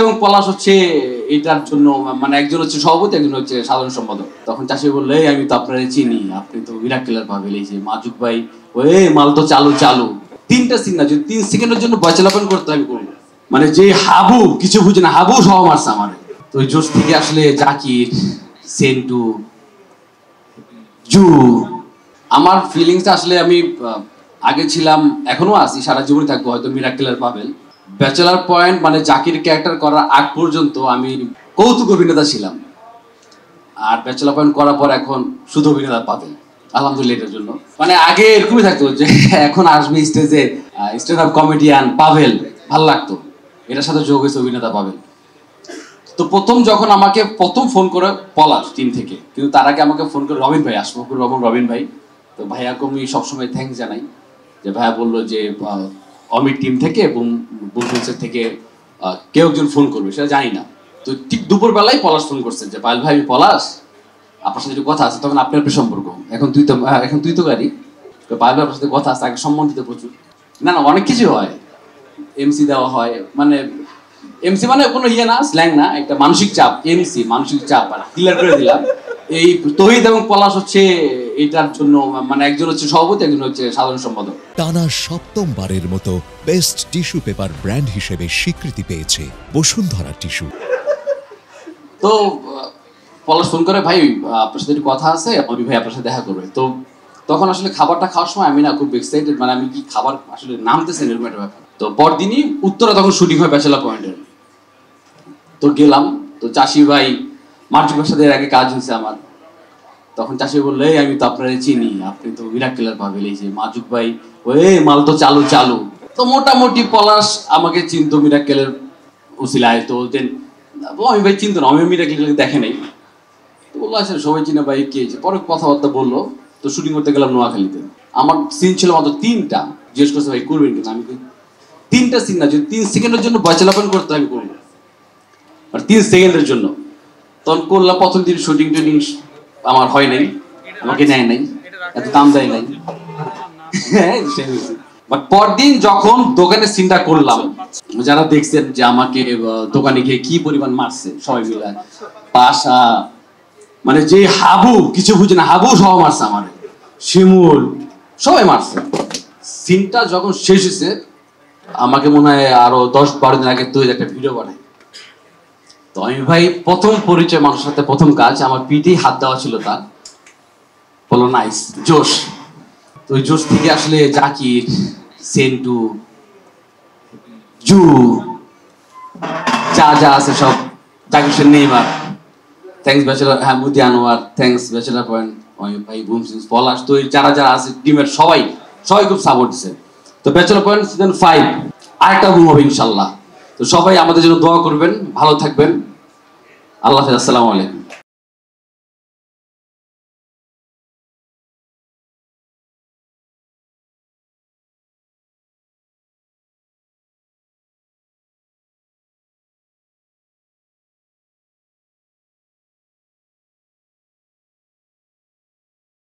এবং পলাশ হচ্ছে এটার জন্য মানে একজন হচ্ছে সভাপতি, একজন হচ্ছে সাধারণ সম্পাদক। তখন চাষি বললো, এই আমি তো আপনারা চিনি, আপনি তো মিরাক্কেলের পাবেন, এই যে মাজুক ভাই, ওই মাল তো চালু চালু। 3টা সিন না, যদি 3 সেকেন্ডের জন্য বয়চালাপন করতে আমি করবো। মানে যে হাবু কিছু বুঝে না, হাবু সহ মারছে আমার। তো ওই জোশ থেকে আসলে জাকির, সেন্টু, জু, আমার ফিলিংসটা আসলে আমি আগে ছিলাম, এখনো আছি, সারা জীবনই থাকবো হয়তো মিরাক্কেলের পাবেল। ব্যাচেলার পয়েন্ট মানে জাকির ক্যারেক্টার করার আগ পর্যন্ত আমি কৌতুক অভিনেতা ছিলাম, আর ব্যাচেলার পয়েন্ট করার পর এখন শুধু অভিনেতা পাবেল। আলহামদুলিল্লাহ এটার জন্য। মানে আগে এরকমই থাকতো যে এখন আসবে স্টেজে স্ট্যান্ড আপ কমেডিয়ান পাবেল, ভাল লাগতো, এটার সাথে যোগ হয়েছে অভিনেতা পাবেল। তো যখন আমাকে ফোন করে পলাশ টিম থেকে, কিন্তু তার আগে আমাকে ফোন করে রবিন ভাই, আশফাকুর রহমান রবিন ভাই। তো ভাইয়াকে আমি সবসময় থ্যাঙ্কস জানাই যে ভাইয়া বললো যে অমির টিম থেকে এবং বুলফিলসের থেকে কেউ একজন ফোন করবে, সেটা জানি না। তো ঠিক দুপুরবেলায় পলাশ ফোন করছে যে পায়েল ভাই, পলাশ আপনার সাথে কথা আছে। তখন আপনার সম্পর্ক, এখন তুই তো গাড়ি, তো পায়েল ভাই আপনার সাথে কথা আছে, আগে সম্মান দিতে প্রচুর। না অনেক কিছু হয়, এমসি দেওয়া হয়, মানে এমসি মানে কোনো ইয়ে না, স্ল্যাং না, একটা মানসিক চাপ। এমসি মানসিক চাপ, আর ক্লিয়ার করে দিলাম। এই তহিদ এবং পলাশ হচ্ছে এটার জন্য মানে একজন হচ্ছে সভাপতি, একজন হচ্ছে সাধারণ সম্পাদক। টানা 7ম বারের মতো বেস্ট টিস্যু পেপার ব্র্যান্ড হিসেবে স্বীকৃতি পেয়েছে বসুন্ধরা টিস্যু। তো পলাশ ফোন করে, ভাই আপনার সাথে একটু কথা আছে, আমি ভাই আপনার সাথে দেখা করবে। তো তখন আসলে খাবারটা খাওয়ার সময় আমি না খুব এক্সাইটেড, মানে আমি কি খাবার আসলে নামতেছে এরকম একটা ব্যাপার। তো পরদিনই উত্তরা তখন শুটিং হয় ব্যাচেলার পয়েন্টের। তো গেলাম, তো চাষি ভাই মার্চুকের সাথে এর আগে কাজ হয়েছে আমার। তখন চাষি বললো, এই আমি তো আপনারা চিনি, আপনি তো মিরাক্কেলের পাবেন, এই যে মাজুক ভাই, ওই মাল তো চালু চালু। তো মোটামুটি পলাশ আমাকে চিনতো মিরাক্কেলের উসিলায়। তো দেন আমি ভাই চিনতো না, আমি মিরাক্কেল দেখে নাই। তো বললো আচ্ছা সবাই চিনে ভাই, কে? পরে কথাবার্তা বললো। তো শুটিং করতে গেলাম নোয়াখালীতে। আমার সিন ছিল মাত্র 3টা। জিজ্ঞেস করছে ভাই করবেন কিনা, আমি 3টা সিন না, যদি 3 সেকেন্ডের জন্য বয়চালাপন করতে আমি করবো, আর 3 সেকেন্ডের জন্য। তখন করলাম, প্রথম দিন শুটিং টুটিং আমার হয় নাই, আমাকে নেয় নাই, এত দাম দেয় নাই। বাট পরদিন যখন দোকানের সিনটা করলাম, যারা দেখছেন যে আমাকে দোকানে গিয়ে কি পরিমাণ মারছে সবাই মিলে, পাশা মানে যে হাবু কিছু বুঝে না, হাবু সহ মারছে আমার, শিমুল সবাই মারছে। সিনটা যখন শেষ হয়েছে, আমাকে মনে হয় আরো 10-12 দিন আগে তুই একটা ভিডিও বানাই। তো আমি ভাই প্রথম পরিচয় মানুষের সাথে, প্রথম কাজ, আমার পিঠেই হাত দেওয়া ছিল তার, বলো নাইস জোশ। তো ওই জোশ থেকে আসলে জাকির, সেন্টু, জু, যা যা আছে সব, Zakir Hossain Neymar, thanks bachelor, হ্যাঁ মুদি আনোয়ার, থ্যাঙ্কস ব্যাচেলার পয়েন্ট, ভাই বুমসিংস, পলাশ, তো যারা যারা আছে টিমের সবাই খুব সাপোর্ট দিচ্ছে। তো ব্যাচেলার পয়েন্ট সিজন 5 আরেকটা বুম হবে ইনশাল্লাহ। তো সবাই আমাদের জন্য দোয়া করবেন, ভালো থাকবেন, আল্লাহ হাফেজ, আসসালামু আলাইকুম।